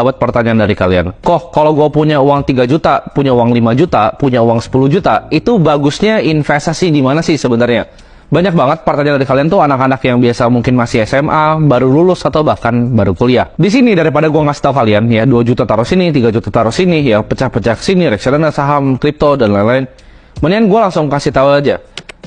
Dapat pertanyaan dari kalian, kok kalau gue punya uang 3 juta, punya uang 5 juta, punya uang 10 juta, itu bagusnya investasi di mana sih sebenarnya? Banyak banget pertanyaan dari kalian tuh anak-anak yang biasa mungkin masih SMA, baru lulus atau bahkan baru kuliah. Di sini daripada gue ngasih tahu kalian ya 2 juta taruh sini, 3 juta taruh sini, ya pecah-pecah sini, reksadana, saham, kripto dan lain-lain. Mendingan gue langsung kasih tahu aja.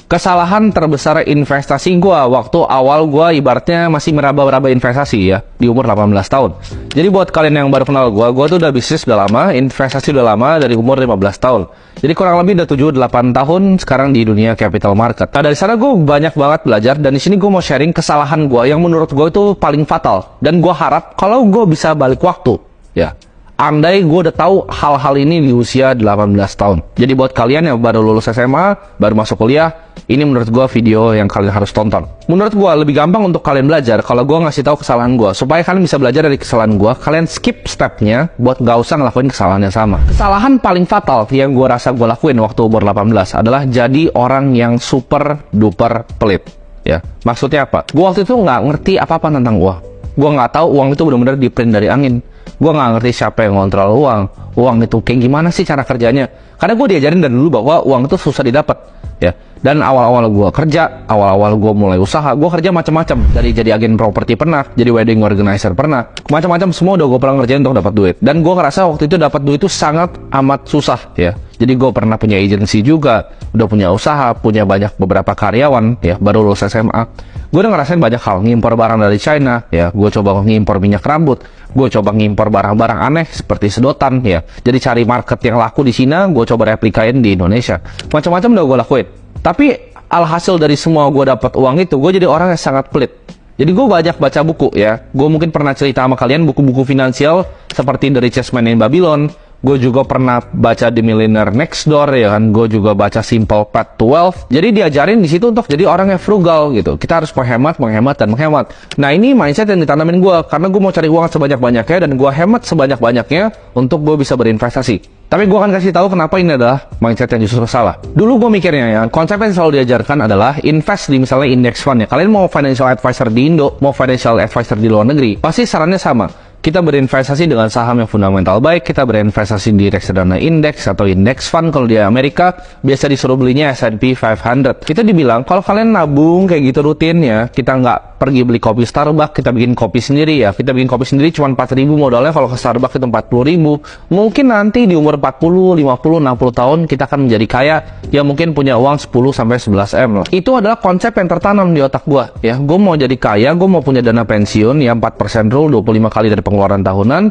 Kesalahan terbesar investasi gue waktu awal gue ibaratnya masih meraba-raba investasi ya di umur 18 tahun. Jadi buat kalian yang baru kenal gue tuh udah bisnis udah lama, investasi udah lama dari umur 15 tahun. Jadi kurang lebih udah 7-8 tahun sekarang di dunia capital market. Nah dari sana gue banyak banget belajar dan di sini gue mau sharing kesalahan gue yang menurut gue itu paling fatal. Dan gue harap kalau gue bisa balik waktu ya. Andai gue udah tahu hal-hal ini di usia 18 tahun. Jadi buat kalian yang baru lulus SMA, baru masuk kuliah, ini menurut gue video yang kalian harus tonton. Menurut gue lebih gampang untuk kalian belajar kalau gue ngasih tahu kesalahan gue. Supaya kalian bisa belajar dari kesalahan gue, kalian skip stepnya buat gak usah ngelakuin kesalahan yang sama. Kesalahan paling fatal yang gue rasa gue lakuin waktu umur 18 adalah jadi orang yang super duper pelit. Ya, maksudnya apa? Gue waktu itu nggak ngerti apa-apa tentang uang. Gue nggak tahu uang itu benar-benar di-print dari angin. Gue nggak ngerti siapa yang ngontrol uang itu kayak gimana sih cara kerjanya. Karena gue diajarin dari dulu bahwa uang itu susah didapat, ya. Dan awal-awal gue kerja, awal-awal gue mulai usaha, gue kerja macam-macam. Dari jadi agen properti pernah, jadi wedding organizer pernah, macam-macam semua udah gue pernah ngerjain untuk dapat duit. Dan gue ngerasa waktu itu dapat duit itu sangat amat susah, ya. Jadi gue pernah punya agensi juga, udah punya usaha, punya banyak beberapa karyawan, ya, baru lulus SMA. Gue udah ngerasain banyak hal, ngimpor barang dari China, ya. Gue coba ngimpor minyak rambut, gue coba ngimpor barang-barang aneh seperti sedotan, ya. Jadi cari market yang laku di Cina, gue coba replikain di Indonesia. Macam-macam udah gue lakuin. Tapi alhasil dari semua gue dapat uang itu, gue jadi orang yang sangat pelit. Jadi gue banyak baca buku ya. Gue mungkin pernah cerita sama kalian buku-buku finansial seperti The Richest Man in Babylon. Gue juga pernah baca The Millionaire Next Door ya kan. Gue juga baca Simple Path to Wealth. Jadi diajarin di situ untuk jadi orang yang frugal gitu. Kita harus menghemat, dan menghemat. Nah ini mindset yang ditanamin gue karena gue mau cari uang sebanyak-banyaknya dan gue hemat sebanyak-banyaknya untuk gue bisa berinvestasi. Tapi gue akan kasih tahu kenapa ini adalah mindset yang justru salah. Dulu gue mikirnya ya, konsep yang selalu diajarkan adalah invest di misalnya index fund ya. Kalian mau financial advisor di Indo, mau financial advisor di luar negeri, pasti sarannya sama. Kita berinvestasi dengan saham yang fundamental baik, kita berinvestasi di reksadana indeks atau index fund kalau di Amerika, biasa disuruh belinya S&P 500. Kita dibilang, kalau kalian nabung kayak gitu rutin ya, kita nggak pergi beli kopi Starbucks, kita bikin kopi sendiri ya. Kita bikin kopi sendiri cuma 4.000 modalnya, kalau ke Starbucks itu 40.000. Mungkin nanti di umur 40, 50, 60 tahun kita akan menjadi kaya, ya mungkin punya uang 10-11 M. Itu adalah konsep yang tertanam di otak gua ya. Gue mau jadi kaya, gue mau punya dana pensiun ya 4% rule 25 kali dari pengeluaran tahunan.